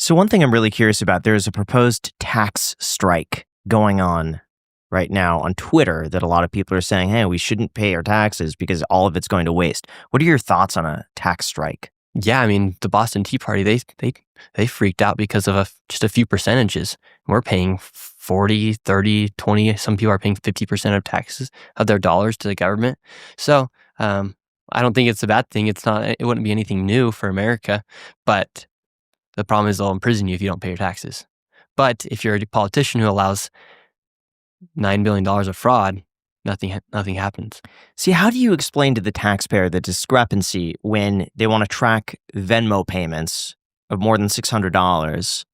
So one thing I'm really curious about, there's a proposed tax strike going on right now on Twitter that a lot of people are saying, hey, we shouldn't pay our taxes because all of it's going to waste. What are your thoughts on a tax strike? Yeah, I mean, the Boston Tea Party, they freaked out because of just a few percentages. We're paying 40, 30, 20, some people are paying 50% of taxes of their dollars to the government. So I don't think it's a bad thing. It wouldn't be anything new for America, but the problem is they'll imprison you if you don't pay your taxes. But if you're a politician who allows $9 billion of fraud, nothing happens. See, how do you explain to the taxpayer the discrepancy when they want to track Venmo payments of more than $600,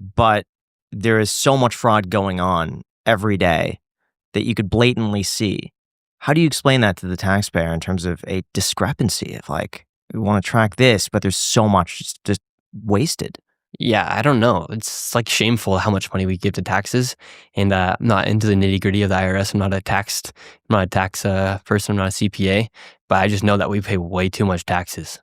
but there is so much fraud going on every day that you could blatantly see? How do you explain that to the taxpayer in terms of a discrepancy of like, we want to track this, but there's so much just wasted? Yeah, I don't know. It's like shameful how much money we give to taxes, and I'm not into the nitty gritty of the IRS. I'm not a tax person. I'm not a CPA, but I just know that we pay way too much taxes.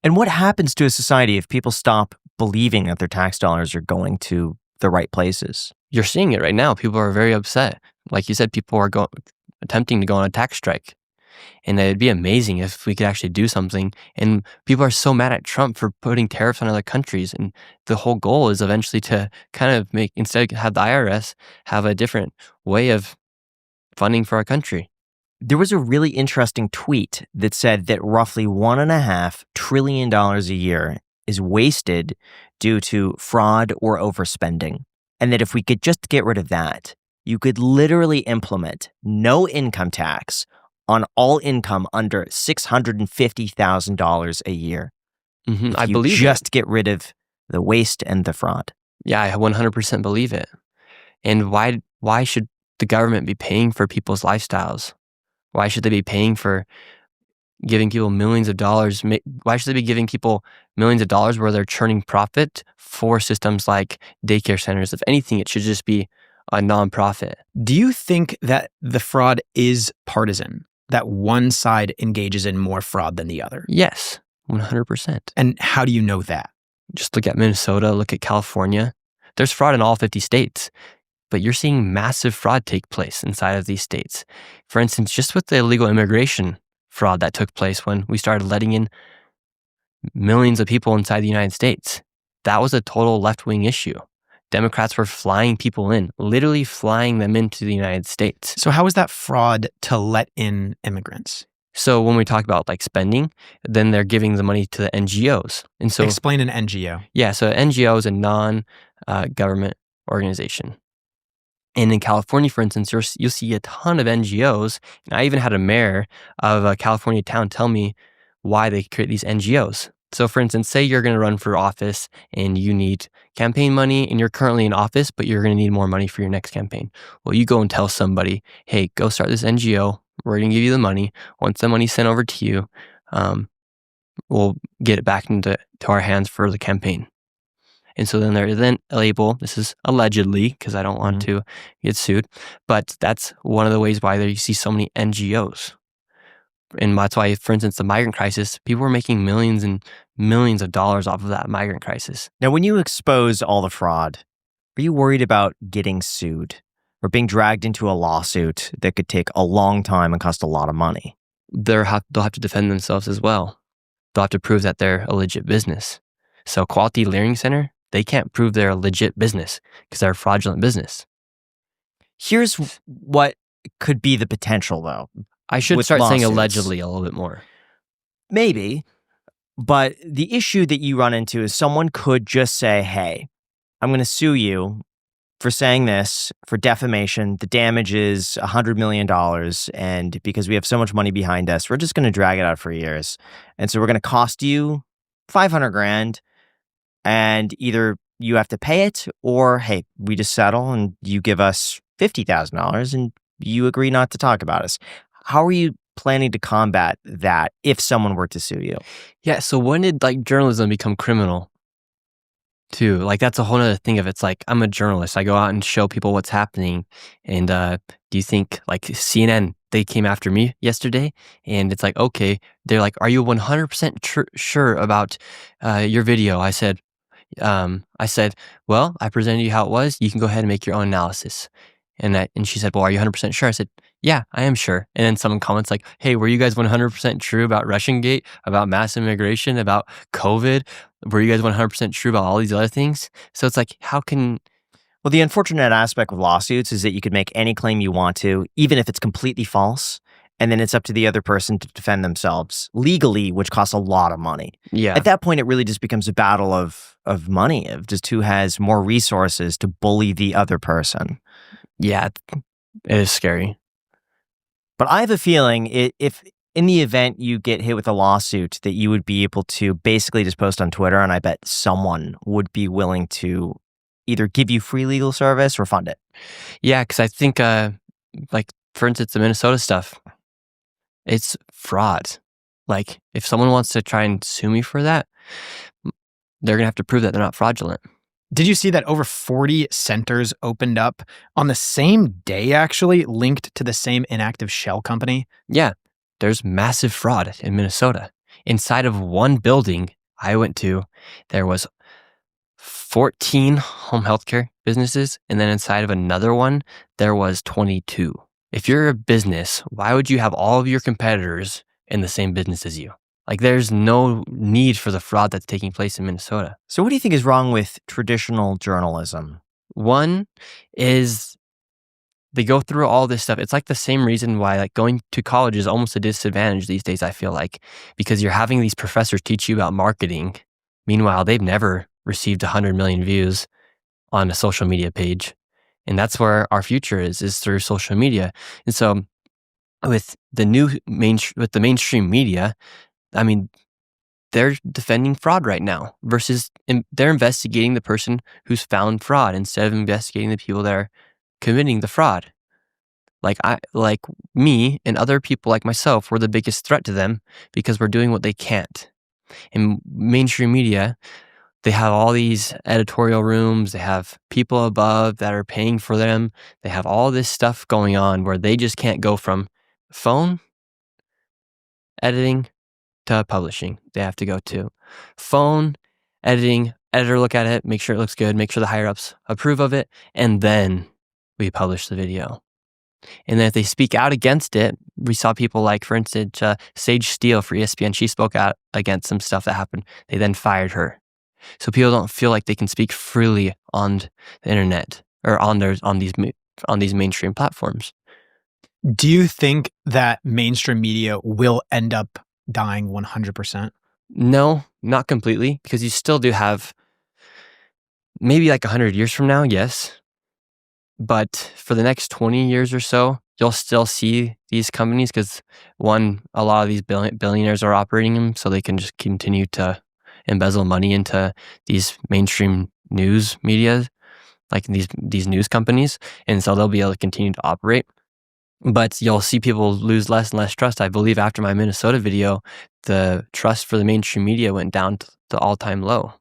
And what happens to a society if people stop believing that their tax dollars are going to the right places? You're seeing it right now. People are very upset. Like you said, people are attempting to go on a tax strike. And it'd be amazing if we could actually do something. And people are so mad at Trump for putting tariffs on other countries. And the whole goal is eventually to kind of instead of have the IRS have a different way of funding for our country. There was a really interesting tweet that said that roughly $1.5 trillion a year is wasted due to fraud or overspending. And that if we could just get rid of that, you could literally implement no income tax on all income under $650,000 a year. Mm-hmm. I believe just get rid of the waste and the fraud. Yeah, I 100% believe it. And why should the government be paying for people's lifestyles? Why should they be paying for giving people millions of dollars? Why should they be giving people millions of dollars where they're churning profit for systems like daycare centers? If anything, it should just be a nonprofit. Do you think that the fraud is partisan? That one side engages in more fraud than the other? Yes, 100%. And how do you know that? Just look at Minnesota, look at California. There's fraud in all 50 states, but you're seeing massive fraud take place inside of these states. For instance, just with the illegal immigration fraud that took place when we started letting in millions of people inside the United States, that was a total left-wing issue. Democrats were flying people in, literally flying them into the United States. So how is that fraud to let in immigrants? So when we talk about like spending, then they're giving the money to the NGOs. And so explain an NGO. Yeah, so NGO is a non-government organization. And in California, for instance, you'll see a ton of NGOs. And I even had a mayor of a California town tell me why they create these NGOs. So for instance, say you're going to run for office and you need campaign money and you're currently in office, but you're going to need more money for your next campaign. Well, you go and tell somebody, hey, go start this NGO. We're going to give you the money. Once the money's sent over to you, we'll get it back into our hands for the campaign. And so then they're then able, this is allegedly, because I don't want to get sued, but that's one of the ways why you see so many NGOs. And that's why, for instance, the migrant crisis, people were making millions and millions of dollars off of that migrant crisis. Now, when you expose all the fraud, are you worried about getting sued or being dragged into a lawsuit that could take a long time and cost a lot of money? They'll have to defend themselves as well. They'll have to prove that they're a legit business. So Quality Learning Center, they can't prove they're a legit business because they're a fraudulent business. Here's what could be the potential, though. I should start saying allegedly a little bit more. Maybe, but the issue that you run into is someone could just say, hey, I'm going to sue you for saying this, for defamation. The damage is $100 million, and because we have so much money behind us, we're just going to drag it out for years. And so we're going to cost you $500,000, and either you have to pay it, or, hey, we just settle and you give us $50,000 and you agree not to talk about us. How are you planning to combat that if someone were to sue you? Yeah, so when did journalism become criminal too? That's a whole other thing of it's like, I'm a journalist. I go out and show people what's happening. And do you think CNN, they came after me yesterday? And it's like, okay, they're like, are you 100% sure about your video? I said, I said, well, I presented you how it was. You can go ahead and make your own analysis. And she said, well, are you 100% sure? I said, yeah, I am sure. And then someone comments like, hey, were you guys 100% true about Russian Gate, about mass immigration, about COVID? Were you guys 100% true about all these other things? So it's like, how can... Well, the unfortunate aspect with lawsuits is that you could make any claim you want to, even if it's completely false, and then it's up to the other person to defend themselves legally, which costs a lot of money. Yeah. At that point, it really just becomes a battle of money, of just who has more resources to bully the other person. Yeah, it is scary. But I have a feeling if in the event you get hit with a lawsuit, that you would be able to basically just post on Twitter, and I bet someone would be willing to either give you free legal service or fund it. Yeah, because I think, like, for instance, the Minnesota stuff, it's fraud. Like, if someone wants to try and sue me for that, they're going to have to prove that they're not fraudulent. Did you see that over 40 centers opened up on the same day, actually, linked to the same inactive shell company? Yeah, there's massive fraud in Minnesota. Inside of one building I went to, there was 14 home healthcare businesses, and then inside of another one, there was 22. If you're a business, why would you have all of your competitors in the same business as you? Like, there's no need for the fraud that's taking place in Minnesota. So what do you think is wrong with traditional journalism? One is they go through all this stuff. It's like the same reason why like going to college is almost a disadvantage these days, I feel like, because you're having these professors teach you about marketing. Meanwhile, they've never received 100 million views on a social media page. And that's where our future is through social media. And so with the mainstream media, I mean, they're defending fraud right now versus they're investigating the person who's found fraud instead of investigating the people that are committing the fraud. Like me and other people like myself, we're the biggest threat to them because we're doing what they can't. In mainstream media, they have all these editorial rooms. They have people above that are paying for them. They have all this stuff going on where they just can't go from phone editing to publishing. They have to go to phone editing, editor look at it, make sure it looks good, make sure the higher ups approve of it, and then we publish the video. And then if they speak out against it, we saw people like, for instance, Sage Steele for ESPN. She spoke out against some stuff that happened. They then fired her. So people don't feel like they can speak freely on the internet or on these mainstream platforms. Do you think that mainstream media will end up dying 100%? No, not completely, because you still do have maybe like 100 years from now, yes. But for the next 20 years or so, you'll still see these companies because one, a lot of these billionaires are operating them, so they can just continue to embezzle money into these mainstream news media, like these news companies, and so they'll be able to continue to operate. But you'll see people lose less and less trust. I believe after my Minnesota video, the trust for the mainstream media went down to the all-time low.